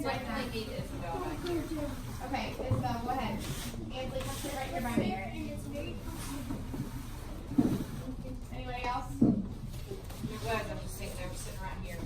definitely need Isabel back here. Okay, Isabel, go ahead. Ansley, come sit right here by me. Anybody else? You're glad I'm just sitting there, sitting right here.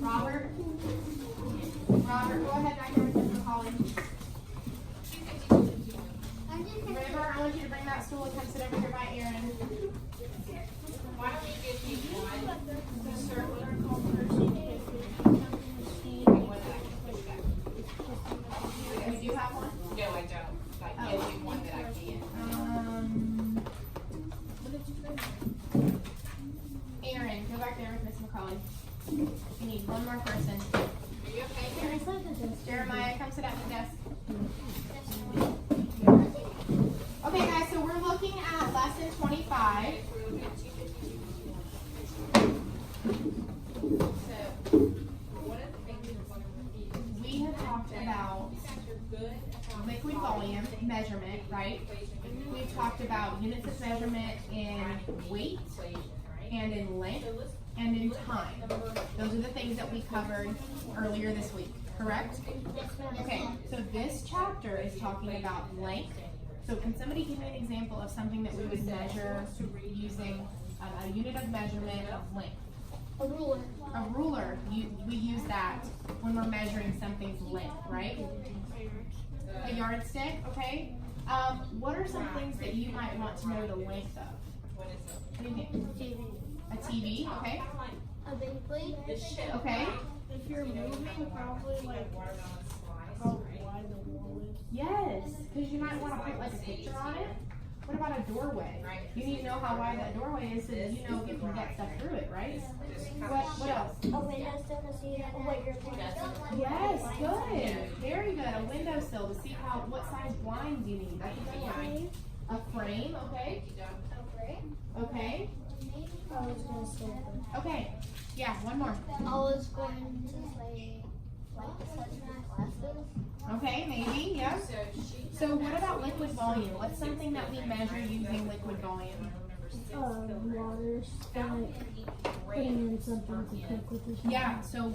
Robert? Robert, go ahead back there with Mr. Holly. Remember, I want you to bring that stool and come sit over here by Aaron. Why don't we give you one circular one that I can push back? You do have one? No, I don't. Like, give you one that I can. Aaron, go back there with Miss McCauley. You need one more person. Are you okay, Karen? Jeremiah, come sit at the desk. Okay, guys, so we're looking at lesson 25. We have talked about liquid volume measurement, right? We've talked about units of measurement in weight and in length and in time. Those are the things that we covered earlier this week, correct? Okay, so this chapter is talking about length. So can somebody give me an example of something that we would measure using a unit of measurement of length? A ruler. A ruler, we use that when we're measuring something's length, right? A yardstick, okay? What are some things that you might want to know the length of? What is it? What do you think? A TV, okay? A big plate. Okay? If you're moving, probably like how wide the wall is. Yes, because you might want to put like a picture on it. What about a doorway? You need to know how wide that doorway is so that you know you can get stuff through it, right? What else? A windowsill to see what you're looking. Yes, good. Very good. A windowsill to see what size blinds you need. That's a good one. A frame, okay? Okay. I was going to say. Okay. Yeah, one more. I was going to say glasses. Okay, maybe, yeah. So what about liquid volume? What's something that we measure using liquid volume? Water, putting in something to cook with or something. Yeah, so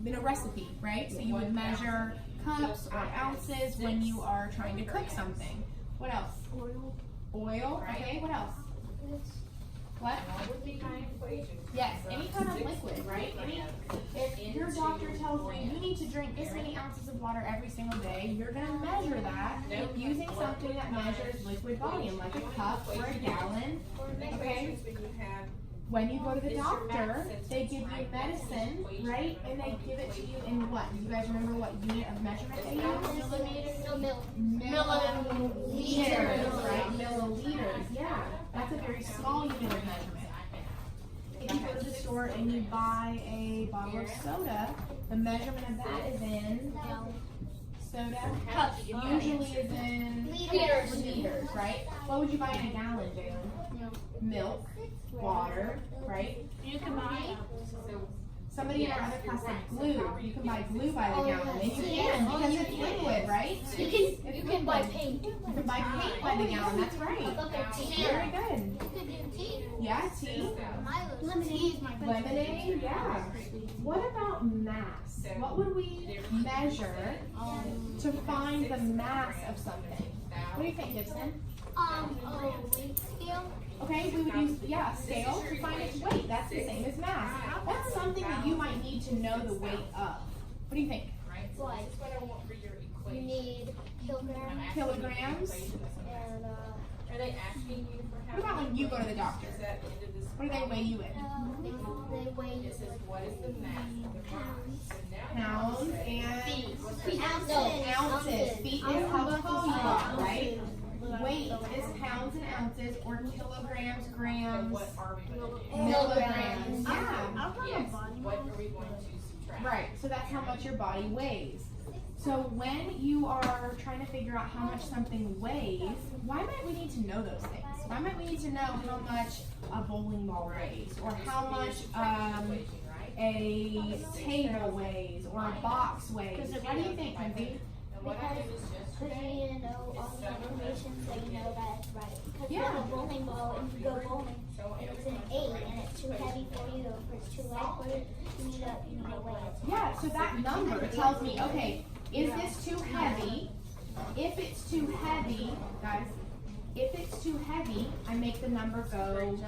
in a recipe, right? So you would measure cups or ounces when you are trying to cook something. What else? Oil. Oil, okay, what else? What? Yes, any kind of liquid, right? If your doctor tells you you need to drink this many ounces of water every single day, you're going to measure that using something that measures liquid volume, like a cup or a gallon, okay? When you go to the doctor, they give you medicine, right? And they give it to you in what? Do you guys remember what unit of measurement they use? Milliliters, right? Milliliters, yeah. That's a very small unit of measurement. If you go to the store and you buy a bottle of soda, the measurement of that is in soda. Usually is in liters, right? What would you buy in a gallon, Jalen? Milk, water, right? You can buy Somebody in our other class said glue. You can buy glue by the gallon, and you can because it's liquid, right? You can buy paint. You can buy paint by the gallon. That's right. Very good. Yeah, tea. Lemonade. Yeah. What about mass? What would we measure to find the mass of something? What do you think, Gibson? A weight scale. Okay, we would use, a scale to find its weight. That's the same as mass. That's something that you might need to know the weight of. What do you think? Like, you need kilograms. Kilograms? And, Are they asking you for how? What about when you go to the doctor? Is that into this? What do they weigh you in? they weigh It says what is the mass of the body? So now Pounds and ounces. Feet is how tall you are, right? Weight is pounds and ounces, or kilograms, grams, what are we going to do? milligrams. Yeah. Yes. What are we going to subtract? Right, so that's how much your body weighs. So when you are trying to figure out how much something weighs, why might we need to know those things? Why might we need to know how much a bowling ball weighs, or how much a table weighs, or a box weighs? Why do you think, Lindsay? And what I do is just Because you need to know all the information so you know that it's right. Because Yeah. with a bowling ball, if you go bowling and it's an 8 and it's too heavy for you, or if it's too light for you, you need to weigh it. Yeah, so that number tells me, okay, is this too heavy? If it's too heavy, guys, if it's too heavy, I make the number go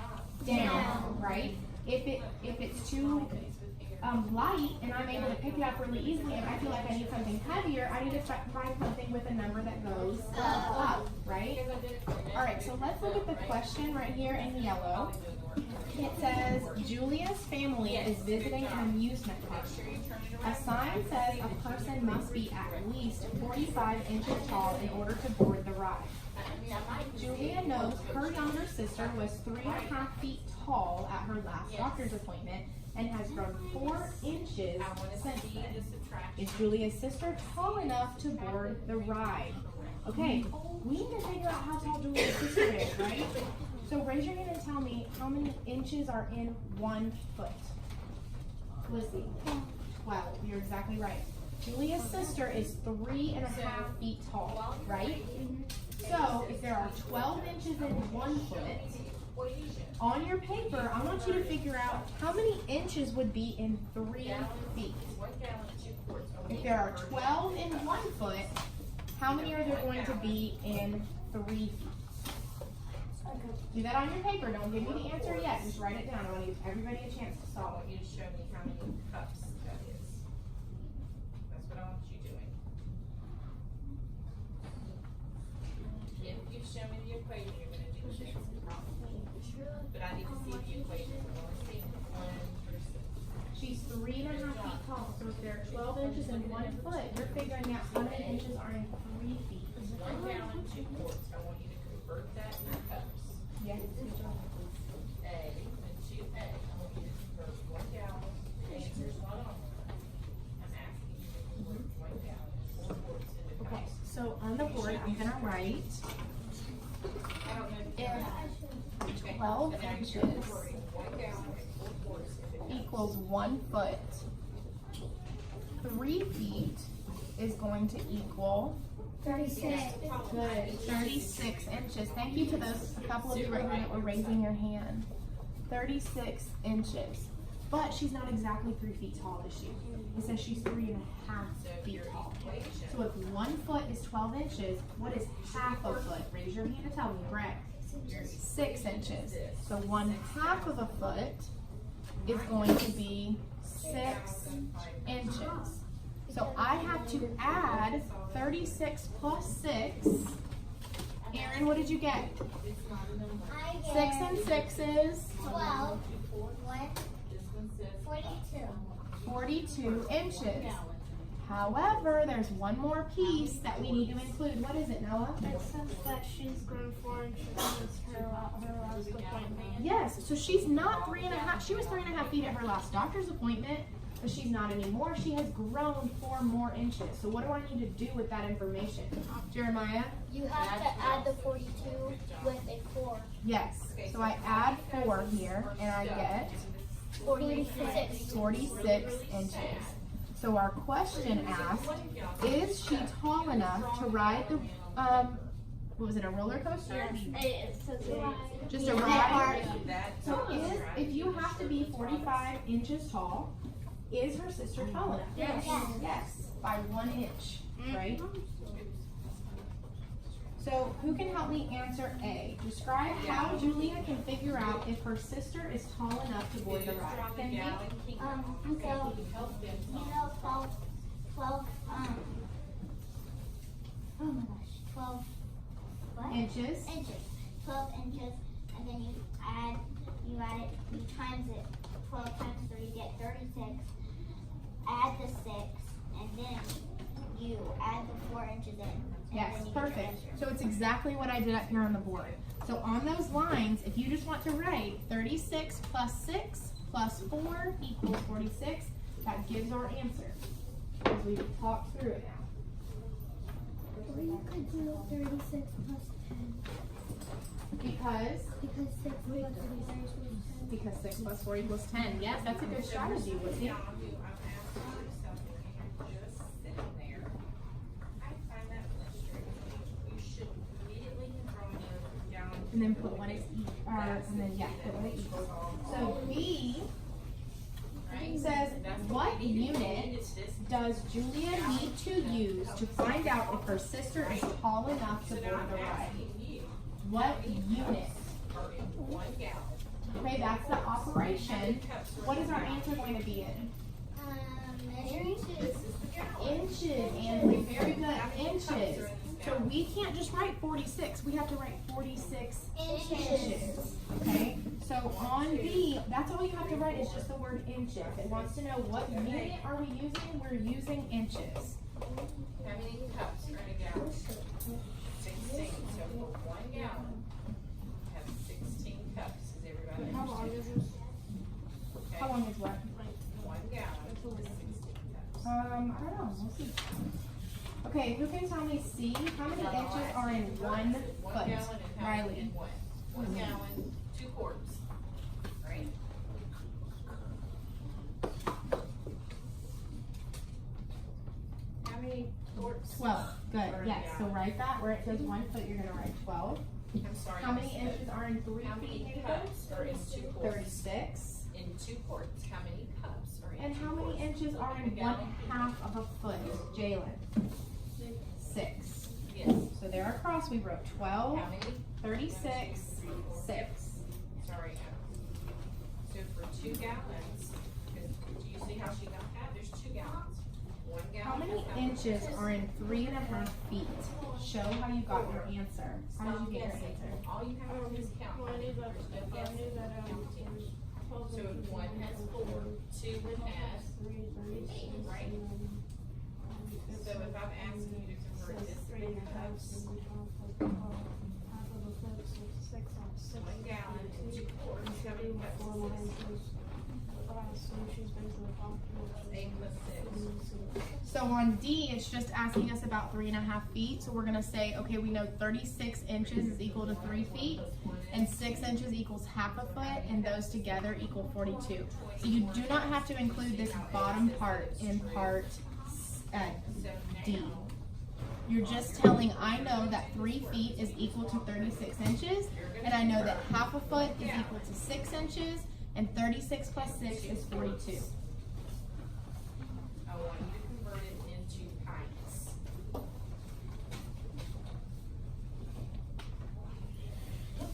down, right? If it's too light and I'm able to pick it up really easily and I feel like I need something heavier, I need to find something with a number that goes up, right? All right, so let's look at the question right here in yellow. It says, Julia's family is visiting an amusement park. A sign says a person must be at least 45 inches tall in order to board the ride. Julia knows her younger sister was 3.5 feet tall at her last doctor's appointment and has grown 4 inches since then. Is Julia's sister tall enough to board the ride? Okay, we need to figure out how tall Julia's sister is, right? So raise your hand and tell me how many inches are in 1 foot. Lizzie. 12. You're exactly right. Julia's sister is 3.5 feet tall, right? So if there are 12 inches in 1 foot, on your paper, I want you to figure out how many inches would be in 3 feet. If there are 12 in 1 foot, how many are there going to be in 3 feet? Do that on your paper. Don't give me the answer yet. Just write it down. I want to give everybody a chance to solve it. You show me how many cups that is. That's what I want you doing. If you show me the equation, you're gonna do this. But I need to see the equation. I want to see 1 through 6. She's 3.5 feet tall. So if there are 12 inches in 1 foot, you're figuring out how many inches are in 3 feet. 1 gallon, 2 quarts. I want you to convert that into cups. Yes. A and 2A. I want you to convert 1 gallon. The answer's not on there. I'm asking you to convert 1 gallon, 4 quarts into cups. Okay, so on the board, I'm gonna write I don't know. if 12 inches 1 gallon, 4 quarts into equals 1 foot, 3 feet is going to equal 36. good 36 inches. Thank you to those, a couple of you right here that were raising your hand. 36 inches. But she's not exactly 3 feet tall, is she? It says she's 3.5 feet tall. So if 1 foot is 12 inches, what is half a foot? Raise your hand to tell me, Greg. 6 inches. So 1/2 of a foot is going to be 6 inches. So I have to add 36 plus 6. Aaron, what did you get? I 6 get and 6 is 12. What? 42. 42 inches. However, there's one more piece that we need to include. What is it, Noah? It says that she's grown 4 inches since her last appointment. Yes, so she's not 3.5. She was 3.5 feet at her last doctor's appointment, but she's not anymore. She has grown 4 more inches. So what do I need to do with that information? Jeremiah? You have to add the 42 with a 4. Yes. So I add 4 here, and I get 46. 46 inches. So our question asked, is she tall enough to ride the, what was it, a roller coaster? Just a ride? So if you have to be 45 inches tall, is her sister tall enough? Yes. Yes, by 1 inch, right? So who can help me answer A? Describe how Julia can figure out if her sister is tall enough to board the ride. Cindy? So, you know, 12, oh my gosh, 12, what? Inches. Inches. 12 inches, and then you add it, you times it, 12 times 3, you get 36. Add the 6, and then you add the 4 inches in. And Yes, then you get your perfect. answer. So it's exactly what I did up here on the board. So on those lines, if you just want to write 36 plus 6 plus 4 equals 46, that gives our answer. As we talk through it now. Or you could do 36 plus 10. Because Because 6 plus 4 equals 10. Because 6 plus 4 equals 10. Yes, that's a good strategy, Lizzie. I'm asking you something and you're just sitting there. I find that frustrating. and then put what is and then put what it equals. So B says, what unit does Julia need to use to find out if her sister is tall enough to board the ride? What unit? Okay, that's the operation. What is our answer going to be in? Inches. Inches, and very good, inches. So we can't just write 46, we have to write 46 inches. Okay, so on B, that's all you have to write is just the word inches. It wants to know what unit are we using? We're using inches. How many cups are in a gallon? 16, so for 1 gallon, have 16 cups, is everybody? How long is this? Okay, How long is what? 1 gallon is 16 cups. I don't know, we'll see. Okay, who can tell me C? How many inches are in 1 1 foot? gallon and how many Riley. in what? 1 gallon, 2 quarts, right? How many quarts? 12, good, yes, so write that, where it says 1 foot, you're gonna write 12. I'm sorry. How many I said- inches are in 3 How feet, many David? cups are in 2 quarts? 36. In 2 quarts, how many cups are in 2 And how many quarts? inches are in 1/2 of a foot, Jalen? 6. Yes. So there across, we wrote 12, How many? 36, 6. Sorry. So for 2 gallons, 'cause do you see how she got that? There's 2 gallons. 1 gallon. How many has inches are in 3.5 feet? Show how you got your answer. How did you get your answer? All you have to do is count. Well, I knew that, There's no I guessing. knew that, Counting. 12 So inches. 1 has 4, 2 has 8, right? So if I'm asking you to convert this 3 cups, 1 gallon into 2 quarts, how many cups is this? 8 plus 6. So on D, it's just asking us about 3.5 feet. So we're gonna say, okay, we know 36 inches is equal to 3 feet, and 6 inches equals 1/2 a foot, and those together equal 42. So you do not have to include this bottom part in part D. You're just telling, I know that 3 feet is equal to 36 inches, and I know that 1/2 a foot is equal to 6 inches, and 36 plus 6 is 42. I want you to convert it into pints.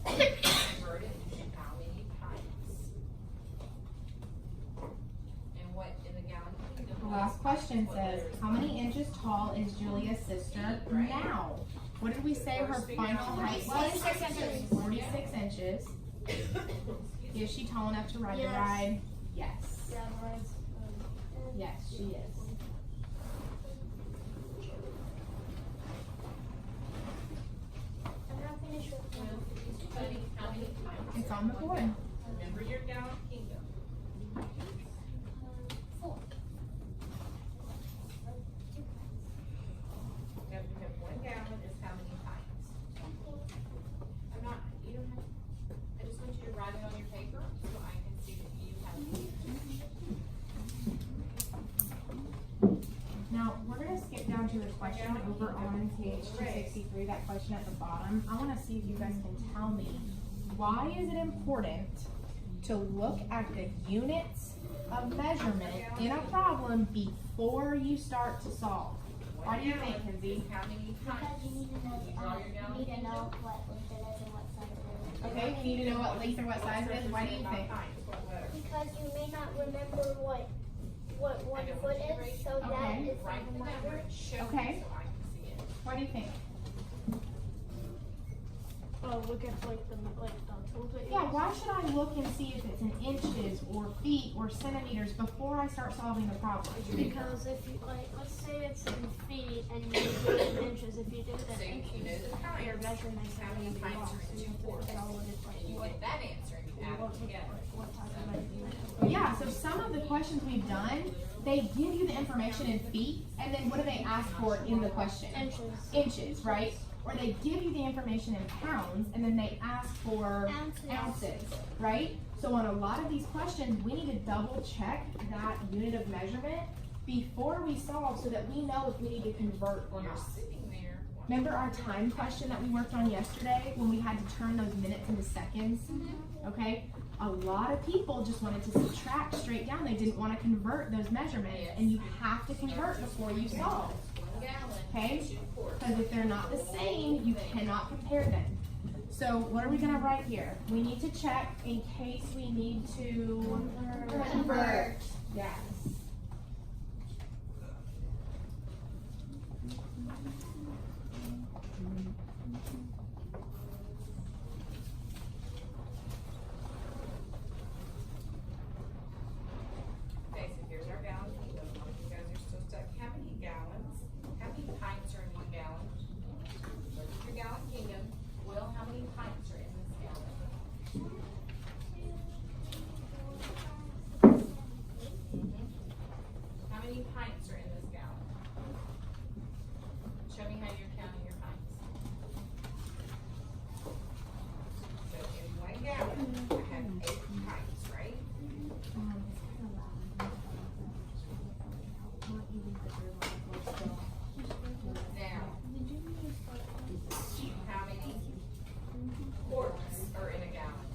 Convert it into how many pints? And what in the gallon kingdom? The last question says, how many inches tall is Julia's sister now? What did we say her final height was? 46 inches. 46 inches. Is she tall enough to ride the Yes. ride? Yes. Yeah, right. Yes, she is. I'm not finished with How many pints? It's on the board. Remember your gallon kingdom. 4. You have to have 1 gallon is how many pints? I'm not, you don't have, I just want you to write it on your paper so I can see that you have. Now, we're gonna skip down to the question over on page 263, that question at the bottom. I wanna see if you guys can tell me, why is it important to look at the units of measurement in a problem before you start to solve? Why do you think, Kenzie? How many Because pints? you need to know, You draw your gallon you need to kingdom? know what length it is and what size it is. Okay, we need to know what length or what size it is. Why do you think? Because you may not remember what one foot is, so that Okay. is Write the the number number. and show Okay. me so I can see it. What do you think? Look at like the tools that you Yeah, use. why should I look and see if it's in inches or feet or centimeters before I start solving the problem? Because if you let's say it's in feet and you do it in inches, if you do it So in you know inches, the pints. your measurements How are many gonna be pints off. are in So you 2 have to quarts? look at all of it, like And you what get that answer and you add it together. what type of measurement. Yeah, so some of the questions we've done, they give you the information in feet, and then what do they ask for in the question? Inches. Inches, right? Or they give you the information in pounds, and then they ask for ounces, right? So on a lot of these questions, we need to double check that unit of measurement before we solve so that we know if we need to convert or You're not. sitting there. Remember our time question that we worked on yesterday when we had to turn those minutes into seconds? Okay? A lot of people just wanted to subtract straight down. They didn't want to convert those measurements. And you have to convert before you solve. 1 gallon. Okay? 2 quarts. Because if they're not the same, you cannot compare them. So what are we going to write here? We need to check in case we need to convert. Yes. Okay, so here's our gallon kingdom. All of you guys are still stuck. How many gallons? How many pints are in 1 gallon? Look at your gallon kingdom. Will, how many pints are in this gallon? How many pints are in this gallon? Show me how you're counting your pints. So in 1 gallon, I have 8 pints, right? Now, how many quarts are in a gallon?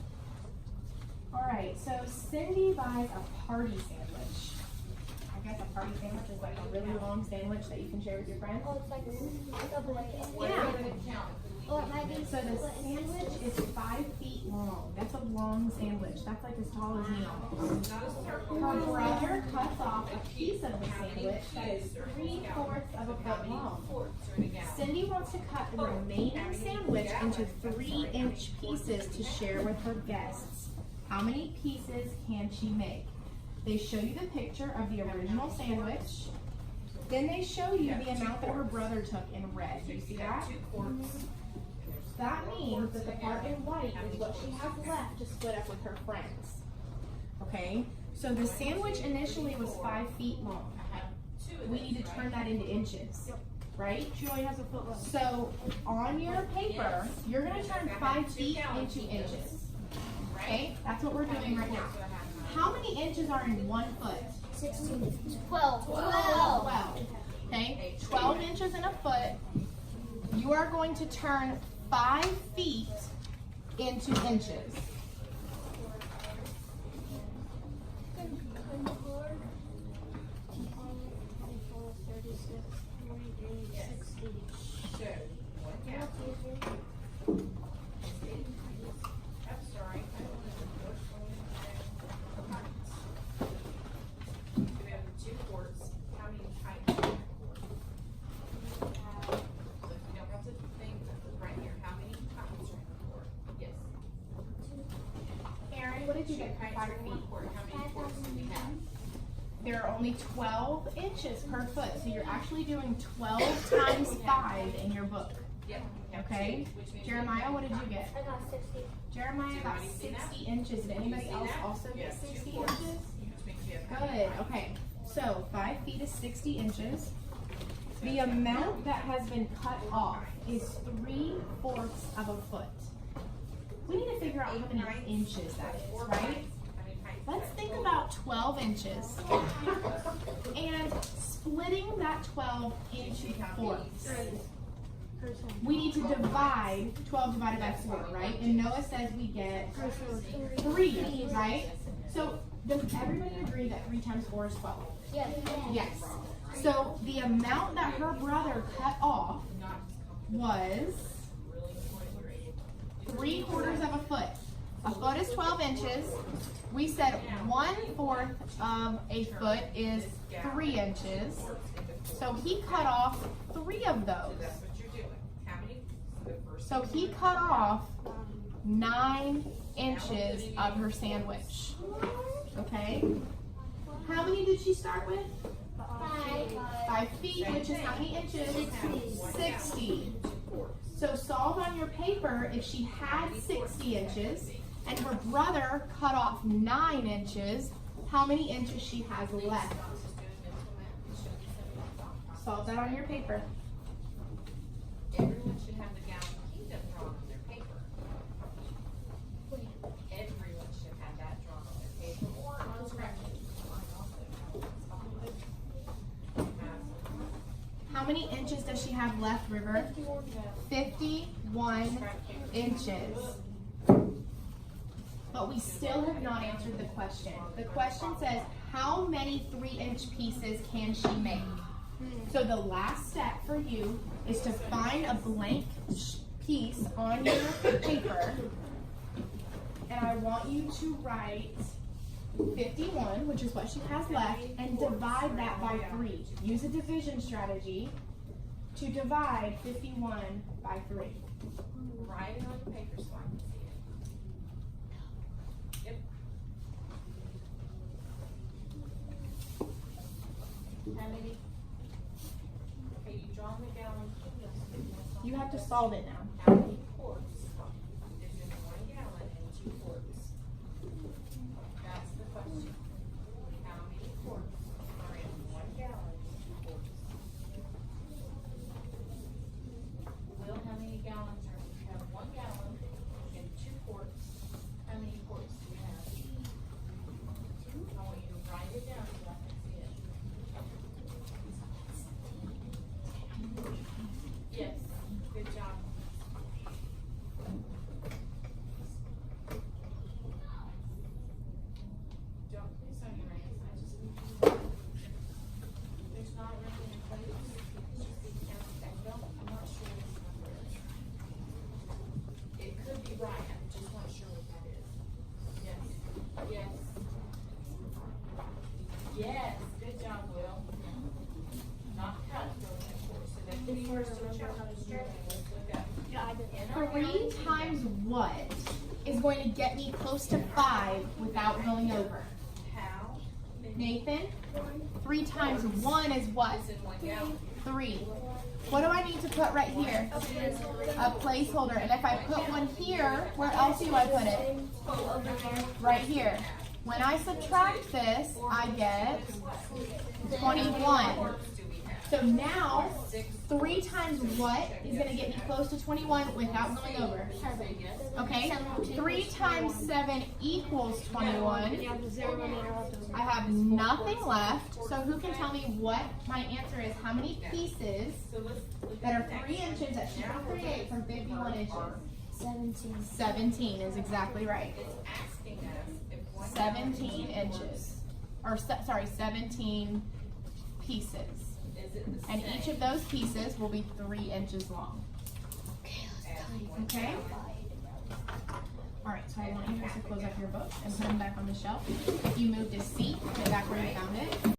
Alright, so Cindy buys a party sandwich. I guess a party sandwich is like a really long sandwich that you can share with your friends. Oh, it's like a blanket. What are we gonna count? Or it might be So the sandwich is 5 feet long. That's a long sandwich. That's like as tall as me almost. Not a circle. Her brother cuts off a piece of the sandwich that is 3/4 of a foot long. Quarts are in a gallon. Cindy wants to cut the remaining sandwich into 3-inch pieces to share with her guests. How many pieces can she make? They show you the picture of the original sandwich. Then they show you the amount that her brother took in red. Do you see that? 2 quarts. That means that the part in white is what she has left to split up with her friends. Okay? So the sandwich initially was 5 feet long. I have 2 of We these, need to turn that into inches, right? She only has a foot left. So on your paper, you're gonna turn 5 feet into inches. Okay? That's what we're doing right now. So I have How many inches are in 1 foot? 16, 12. 12. Okay? 12 inches in a foot. You are going to turn 5 feet into inches. So, 1 gallon. I'm sorry. I don't know what's going on. Pints. We have 2 quarts. How many pints are in a quart? So if you don't have to think, right here, how many pints are in a quart? Yes. Aaron, what did you get for 5 Pints are in 1 feet? quart. How many quarts do we have? There are only 12 inches per foot, so you're actually doing 12 times 5 in your book. Yep. Okay? Which means Jeremiah, what did you get? I got 60. Jeremiah got 60 inches. Did anybody else also get 60 inches? Which means you have Good, okay. So 5 feet is 60 inches. The amount that has been cut off is 3/4 of a foot. We need to figure out how many inches that is, right? Let's think about 12 inches and splitting that 12 into fourths. We need to divide 12 divided by 4, right? And Noah says we get 3, right? So does everybody agree that 3 times 4 is 12? Yes. Yes. So the amount that her brother cut off was 3/4 of a foot. A foot is 12 inches. We said 1/4 of a foot is 3 inches. So he cut off 3 of those. That's what you're doing. How many? The first So he cut off 9 inches of her sandwich. Okay? How many did she start with? 5 feet, which is how many inches? 60. So solve on your paper if she had 60 inches and her brother cut off 9 inches, how many inches she has left? Solve that on your paper. Everyone should have the gallon kingdom drawn on their paper. Everyone should have that drawn on their paper or on scratch. How many inches does she have left, River? 51 inches. But we still have not answered the question. The question says, how many 3-inch pieces can she make? So the last step for you is to find a blank piece on your paper, and I want you to write 51, which is what she has left, and divide that by 3. Use a division strategy to divide 51 by 3. Write it on the paper so I can see it. Yep. How many? Okay, you draw the gallon. You have to solve it now. How many quarts is in 1 gallon and 2 quarts? That's the question. How many quarts are in 1 gallon and 2 quarts? Will, how many gallons are, you have 1 gallon and 2 quarts. How many quarts do you have? I want you to write it down so I can see it. Yes, good job. Don't, it's on your hands, I just need you. There's not nothing in place, it's just the count, I'm not sure what the number is. It could be right, I'm just not sure what that is. Yes, yes. Yes, good job, Will. Not cut, though, of course, so that the first strategy, let's look up. Three times what is going to get me close to 5 without going over? How Nathan, 3 times 1 is what? is in 1 gallon? 3. What do I need to put right here? A placeholder. And if I put one here, where else do I put it? Right here. When I subtract this, I get 21. Quarts do we have? So now, 3 times what is going to get me close to 21 without going over? Okay? 3 times 7 equals 21. I have nothing left. So who can tell me what my answer is? How many pieces So let's look that at are 3 inches that she can create from 51 inches? 17. 17 is exactly right. It's asking us if 1 17 inches. Or, sorry, 17 pieces. is it the And same each of those pieces will be 3 inches long. as 1 Okay? Alright, so I want you guys to close up your book and put them back on the shelf. If you moved a seat, put it back where you found it.